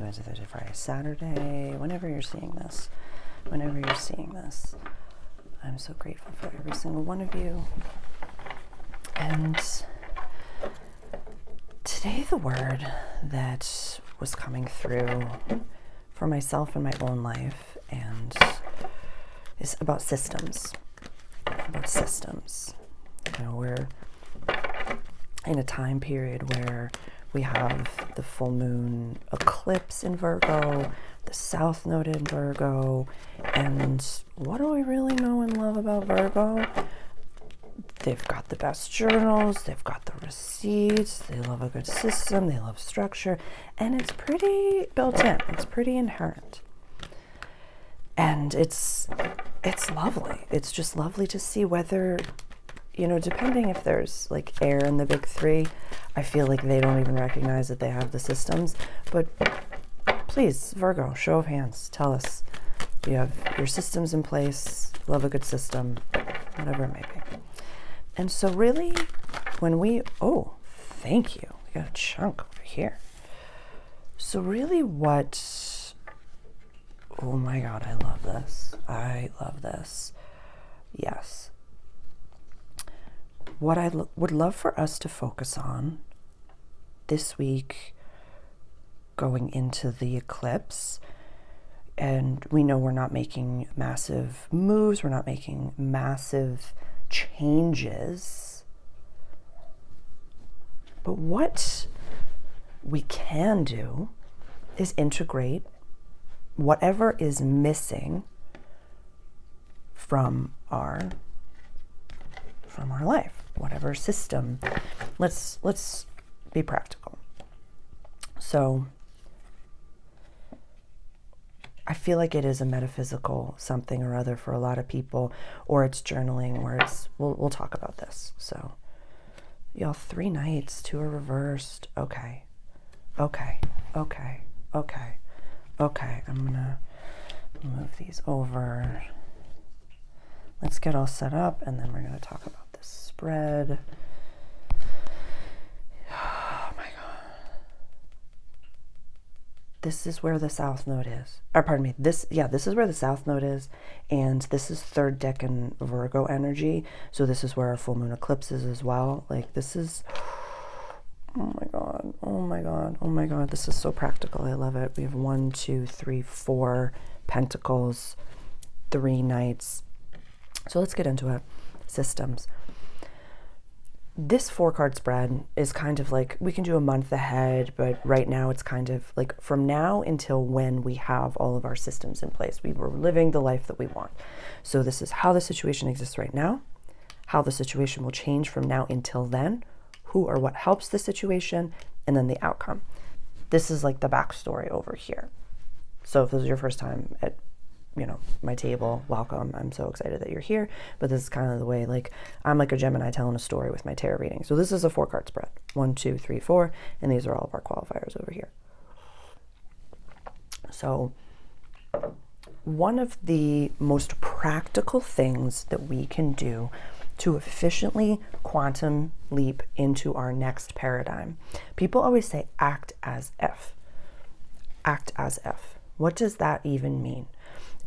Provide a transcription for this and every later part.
Wednesday, Thursday, Friday, Saturday, whenever you're seeing this. I'm so grateful for every single one of you. And today the word that was coming through for myself in my own life and is about systems. You know, we're in a time period where we have the full moon eclipse in Virgo, the South Node in Virgo, and what do we really know and love about Virgo? They've got the best journals, they've got the receipts, they love a good system, they love structure, and it's pretty built in, it's pretty inherent. And it's lovely. It's just lovely to see whether, you know, depending if there's like air in the big three, I feel like they don't even recognize that they have the systems. But please, Virgo, show of hands, tell us you have your systems in place, love a good system, whatever it may be. And so really, when we, oh, thank you. We got a chunk over here. So really what, oh my God, I love this. Yes. What I would love for us to focus on this week going into the eclipse, and we know we're not making massive moves, we're not making massive changes, but what we can do is integrate whatever is missing from our life, whatever system. Let's be practical. So I feel like it is a metaphysical something or other for a lot of people, or it's journaling, or it's, we'll talk about this. So y'all, 3 nights, 2 are reversed. Okay. I'm gonna move these over. Let's get all set up, and then we're gonna talk about this spread. Oh my God. This is where the South Node is. Or pardon me, this is where the South Node is, and this is 3rd decan Virgo energy. So this is where our full moon eclipse is as well. Like this is, oh my God, this is so practical. I love it. We have 1, 2, 3, 4 pentacles, 3 knights. So let's get into it. Systems. This 4-card spread is kind of like, we can do a month ahead, but right now it's kind of like from now until when we have all of our systems in place. We were living the life that we want. So this is how the situation exists right now, how the situation will change from now until then, who or what helps the situation, and then the outcome. This is like the backstory over here. So if this is your first time at, you know, my table, welcome. I'm so excited that you're here. But this is kind of the way, like, I'm like a Gemini telling a story with my tarot reading. So this is a 4-card spread. 1, 2, 3, 4. And these are all of our qualifiers over here. So one of the most practical things that we can do to efficiently quantum leap into our next paradigm. People always say act as if. Act as if. What does that even mean?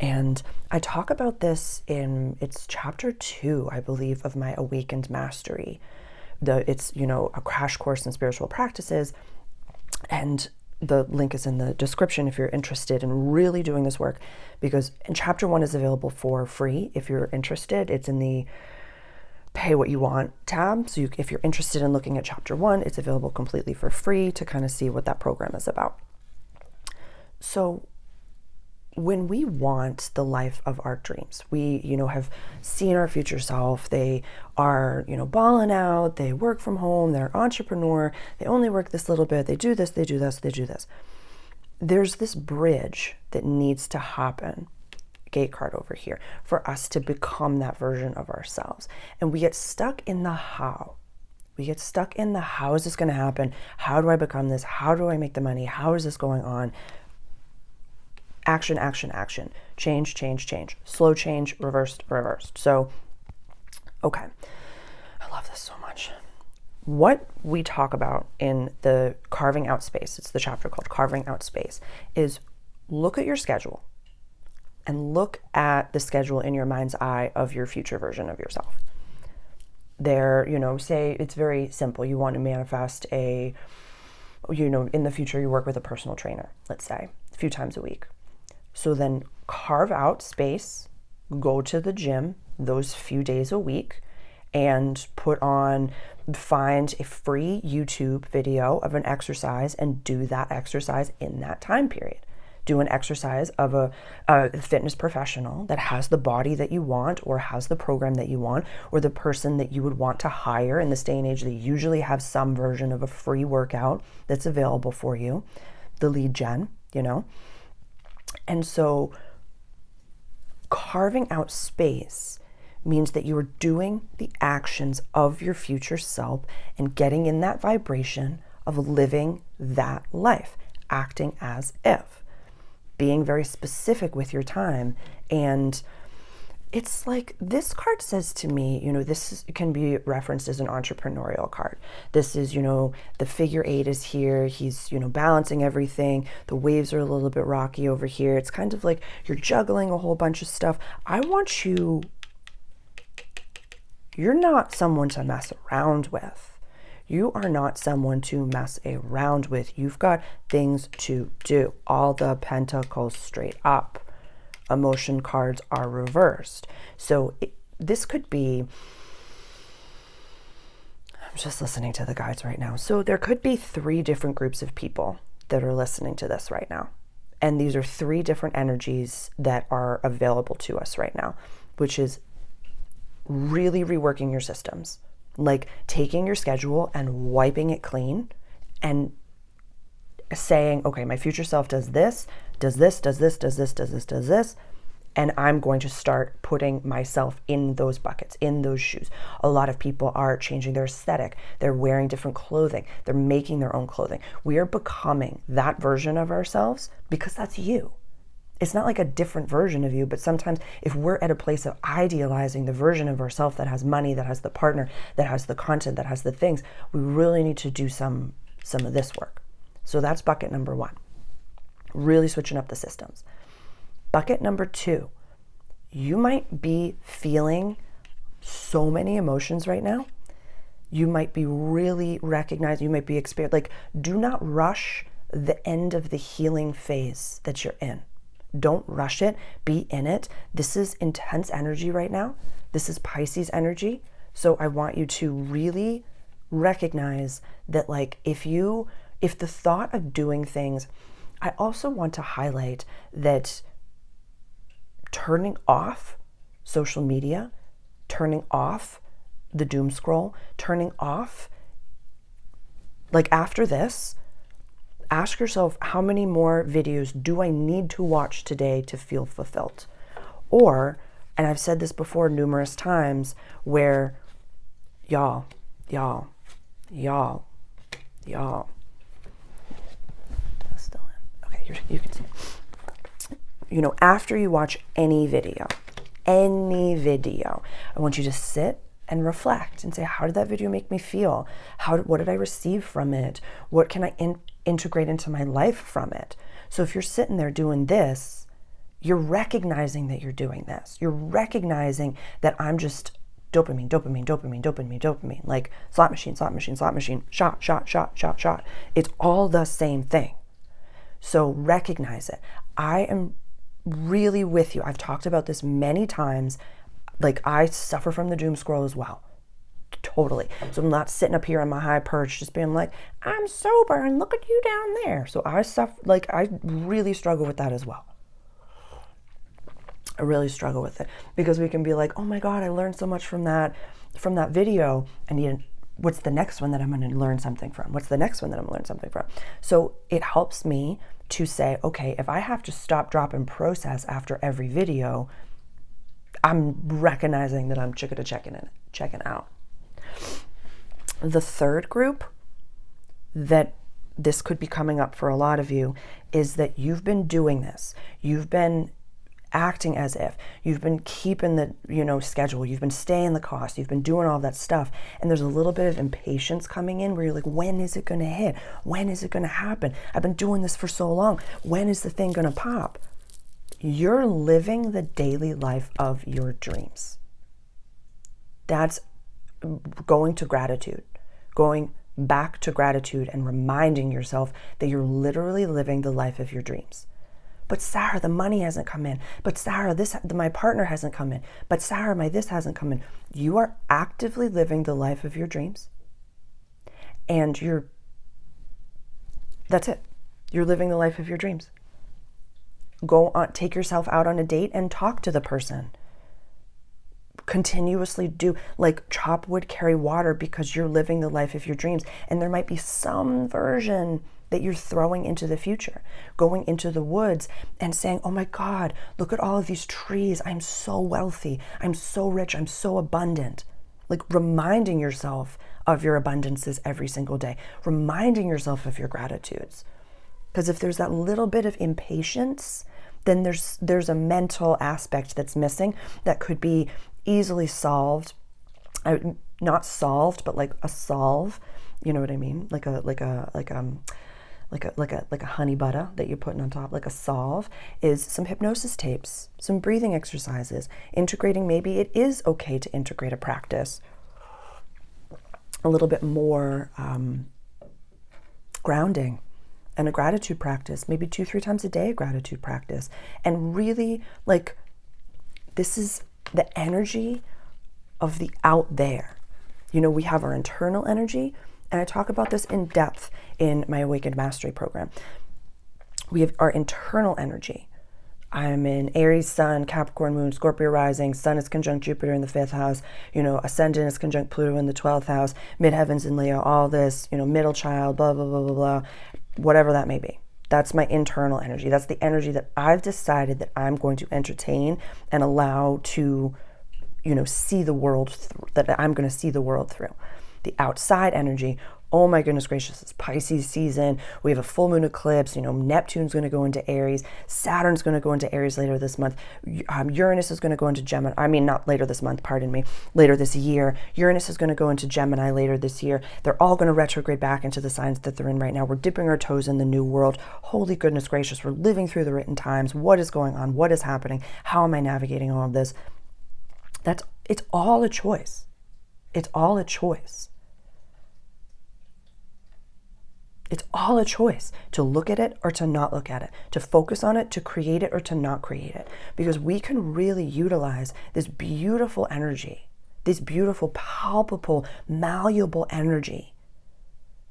And I talk about this it's chapter 2, I believe, of my Awakened Mastery. It's, you know, a crash course in spiritual practices. And the link is in the description if you're interested in really doing this work, because chapter 1 is available for free. If you're interested, it's in the pay what you want tab. So if you're interested in looking at chapter 1, it's available completely for free to kind of see what that program is about. So when we want the life of our dreams, we, you know, have seen our future self, they are, you know, balling out, they work from home, they're an entrepreneur, they only work this little bit, they do this, they do this, they do this. There's this bridge that needs to happen, gate card over here, for us to become that version of ourselves. And we get stuck in the how. We get stuck in the how is this going to happen? How do I become this? How do I make the money? How is this going on? Action, action, action. Change, change, change. Slow change, reversed, reversed. So, okay. I love this so much. what we talk about in the carving out space, it's the chapter called Carving Out Space, is look at your schedule and look at the schedule in your mind's eye of your future version of yourself. There, say it's very simple. You want to manifest in the future, you work with a personal trainer, let's say, a few times a week. So then carve out space, go to the gym those few days a week, and find a free YouTube video of an exercise and do that exercise in that time period. Do an exercise of a fitness professional that has the body that you want, or has the program that you want, or the person that you would want to hire. In this day and age, they usually have some version of a free workout that's available for you, the lead gen, And so carving out space means that you are doing the actions of your future self and getting in that vibration of living that life, acting as if, being very specific with your time. And it's like, this card says to me, this can be referenced as an entrepreneurial card. This is, the figure 8 is here. He's, balancing everything. The waves are a little bit rocky over here. It's kind of like you're juggling a whole bunch of stuff. You're not someone to mess around with. You are not someone to mess around with. You've got things to do. All the pentacles straight up. Emotion cards are reversed. So this could be, I'm just listening to the guides right now. So there could be 3 different groups of people that are listening to this right now. And these are 3 different energies that are available to us right now, which is really reworking your systems, like taking your schedule and wiping it clean and saying, okay, my future self does this, does this, does this, does this, does this, does this, and I'm going to start putting myself in those buckets, in those shoes. A lot of people are changing their aesthetic. They're wearing different clothing. They're making their own clothing. We are becoming that version of ourselves because that's you. It's not like a different version of you, but sometimes if we're at a place of idealizing the version of ourselves that has money, that has the partner, that has the content, that has the things, we really need to do some of this work. So that's bucket number 1, really switching up the systems. Bucket number 2, you might be feeling so many emotions right now. You might be really recognizing, you might be experiencing, do not rush the end of the healing phase that you're in. Don't rush it. Be in it. This is intense energy right now. This is Pisces energy. So I want you to really recognize that, if the thought of doing things, I also want to highlight that turning off social media, turning off the doom scroll, turning off, after this, ask yourself, how many more videos do I need to watch today to feel fulfilled? Or, and I've said this before numerous times, where y'all. Still in. Okay, you can see. After you watch any video, I want you to sit and reflect and say, how did that video make me feel? What did I receive from it? What can I integrate into my life from it? So if you're sitting there doing this, you're recognizing that you're doing this. You're recognizing that I'm just dopamine, like slot machine, shot. It's all the same thing. So recognize it. I am really with you. I've talked about this many times. I suffer from the doom scroll as well. Totally. So I'm not sitting up here on my high perch just being like, I'm sober and look at you down there. So I I really struggle with that as well. I really struggle with it because we can be like, oh my God, I learned so much from that video. And what's the next one that I'm going to learn something from? What's the next one that I'm going to learn something from? So it helps me to say, okay, if I have to stop, drop, and process after every video, I'm recognizing that I'm checking out. The third group that this could be coming up for a lot of you is that you've been doing this. You've been acting as if. You've been keeping the, schedule. You've been staying the cost. You've been doing all that stuff. And there's a little bit of impatience coming in where you're like, when is it going to hit? When is it going to happen? I've been doing this for so long. When is the thing going to pop? You're living the daily life of your dreams. That's going to gratitude, going back to gratitude and reminding yourself that you're literally living the life of your dreams. But Sarah, the money hasn't come in. But Sarah, my partner hasn't come in. But Sarah, this hasn't come in. You are actively living the life of your dreams. And that's it. You're living the life of your dreams. Go on, take yourself out on a date and talk to the person. Continuously do, like, chop wood, carry water, because you're living the life of your dreams. And there might be some version that you're throwing into the future, going into the woods and saying, oh my God, look at all of these trees. I'm so wealthy. I'm so rich. I'm so abundant. Like, reminding yourself of your abundances every single day, reminding yourself of your gratitudes. Because if there's that little bit of impatience, then there's a mental aspect that's missing that could be easily solved. Not solved, but like a solve. You know what I mean? Like a honey butter that you're putting on top, like a solve, is some hypnosis tapes, some breathing exercises, integrating. Maybe it is okay to integrate a practice a little bit more grounding, and a gratitude practice, maybe 2-3 times a day, a gratitude practice. And really, like, this is the energy of the out there. We have our internal energy, and I talk about this in depth in my Awakened Mastery program. We have our internal energy. I'm in Aries Sun, Capricorn Moon, Scorpio Rising, Sun is conjunct Jupiter in the 5th house, Ascendant is conjunct Pluto in the 12th house, Midheavens in Leo, all this, middle child, blah, blah, blah, blah, blah, whatever that may be. That's my internal energy. That's the energy that I've decided that I'm going to entertain and allow to, see the world through, that I'm going to see the world through. The outside energy, oh my goodness gracious, it's Pisces season. We have a full moon eclipse. Neptune's going to go into Aries. Saturn's going to go into Aries later this month. Uranus is going to go into Gemini. I mean, not later this month, pardon me. Later this year. Uranus is going to go into Gemini later this year. They're all going to retrograde back into the signs that they're in right now. We're dipping our toes in the new world. Holy goodness gracious, we're living through the written times. What is going on? What is happening? How am I navigating all of this? It's all a choice. It's all a choice. It's all a choice to look at it or to not look at it, to focus on it, to create it or to not create it. Because we can really utilize this beautiful energy, this beautiful, palpable, malleable energy.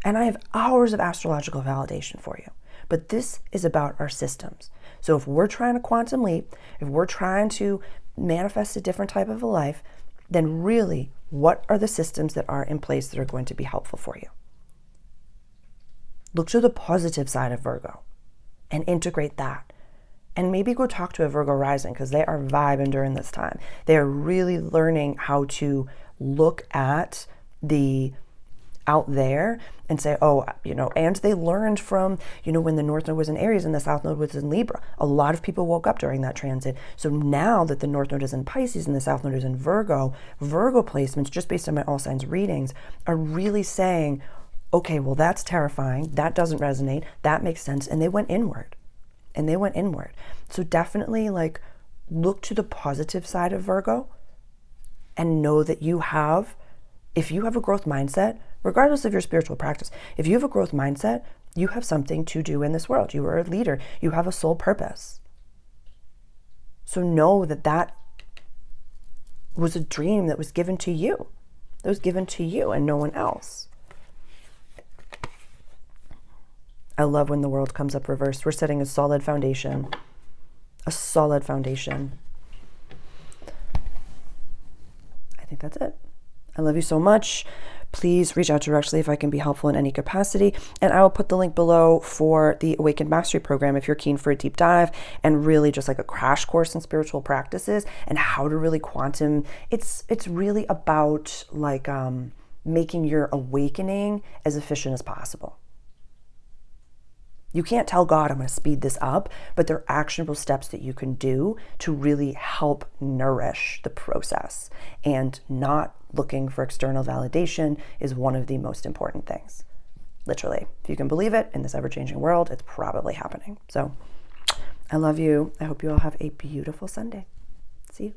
And I have hours of astrological validation for you. But this is about our systems. So if we're trying to quantum leap, if we're trying to manifest a different type of a life, then really, what are the systems that are in place that are going to be helpful for you? Look to the positive side of Virgo and integrate that. And maybe go talk to a Virgo rising, because they are vibing during this time. They are really learning how to look at the out there and say, and they learned from, when the North Node was in Aries and the South Node was in Libra. A lot of people woke up during that transit. So now that the North Node is in Pisces and the South Node is in Virgo placements, just based on my all signs readings, are really saying, okay, well, that's terrifying. That doesn't resonate. That makes sense. And they went inward. So definitely, look to the positive side of Virgo and know that if you have a growth mindset, regardless of your spiritual practice, if you have a growth mindset, you have something to do in this world. You are a leader. You have a soul purpose. So know that was a dream that was given to you. That was given to you and no one else. I love when the world comes up reversed. We're setting a solid foundation. A solid foundation. I think that's it. I love you so much. Please reach out directly if I can be helpful in any capacity. And I will put the link below for the Awakened Mastery program if you're keen for a deep dive and really just like a crash course in spiritual practices and how to really quantum. It's really about making your awakening as efficient as possible. You can't tell God, I'm going to speed this up, but there are actionable steps that you can do to really help nourish the process. And not looking for external validation is one of the most important things. Literally, if you can believe it, in this ever-changing world, it's probably happening. So I love you. I hope you all have a beautiful Sunday. See you.